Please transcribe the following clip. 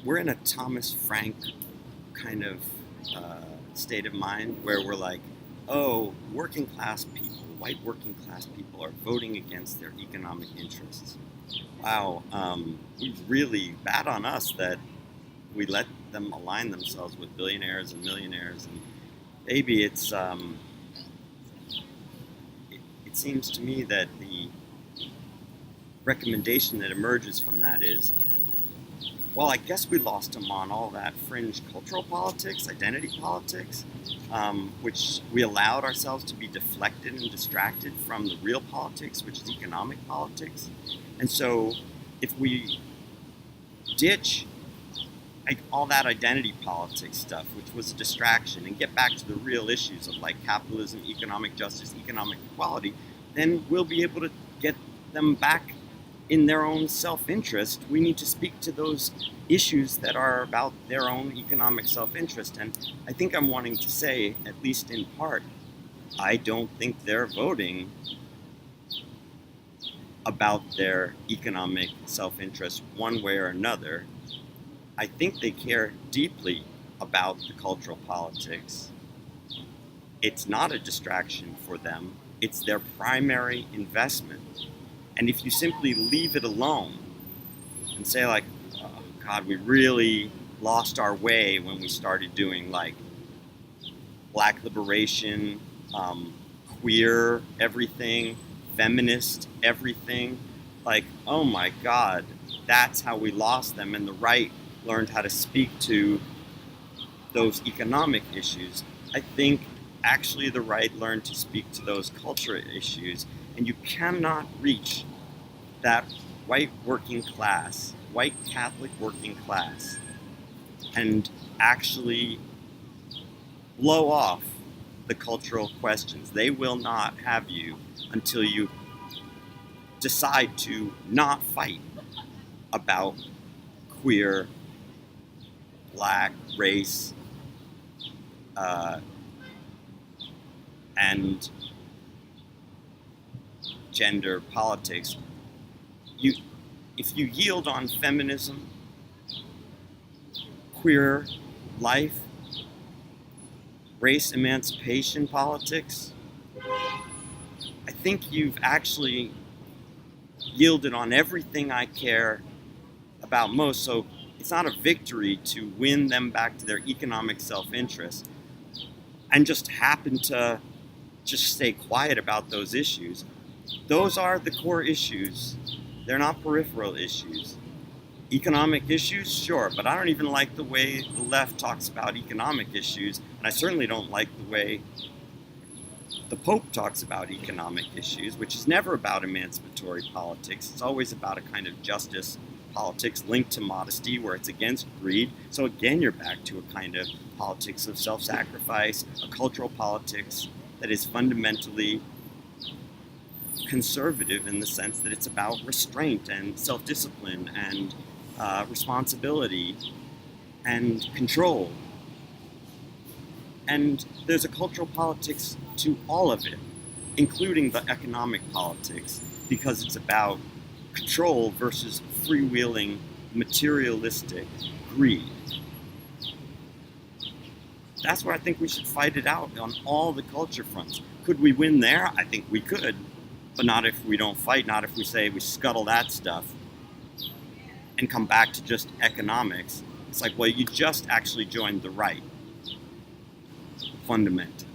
we're in a Thomas Frank kind of state of mind where we're like, oh, working class people, white working class people are voting against their economic interests. Wow, really bad on us that we let them align themselves with billionaires and millionaires. And maybe it seems to me that the recommendation that emerges from that is, well, I guess we lost them on all that fringe cultural politics, identity politics, which we allowed ourselves to be deflected and distracted from the real politics, which is economic politics. And so if we ditch like all that identity politics stuff, which was a distraction, and get back to the real issues of like capitalism, economic justice, economic equality, then we'll be able to get them back in their own self-interest. We need to speak to those issues that are about their own economic self-interest. And I think I'm wanting to say, at least in part, I don't think they're voting about their economic self-interest one way or another. I think they care deeply about the cultural politics. It's not a distraction for them. It's their primary investment. And if you simply leave it alone and say like, oh, God, we really lost our way when we started doing like black liberation, queer everything, feminist everything, like, oh my God, that's how we lost them. And the right learned how to speak to those economic issues. I think actually the right learned to speak to those cultural issues. And you cannot reach that white working class, white Catholic working class, and actually blow off the cultural questions. They will not have you until you decide to not fight about queer, black, race, and gender politics. If you yield on feminism, queer life, race emancipation politics, I think you've actually yielded on everything I care about most. So it's not a victory to win them back to their economic self-interest and just happen to just stay quiet about those issues. Those are the core issues. They're not peripheral issues. Economic issues, sure, but I don't even like the way the left talks about economic issues, and I certainly don't like the way the Pope talks about economic issues, which is never about emancipatory politics. It's always about a kind of justice politics linked to modesty, where it's against greed. So again, you're back to a kind of politics of self-sacrifice, a cultural politics that is fundamentally conservative in the sense that it's about restraint and self-discipline and responsibility and control. And there's a cultural politics to all of it, including the economic politics, because it's about control versus freewheeling, materialistic greed. That's where I think we should fight it out on all the culture fronts. Could we win there? I think we could, but not if we don't fight, not if we say we scuttle that stuff and come back to just economics. It's like, well, you just actually joined the right, fundamentally.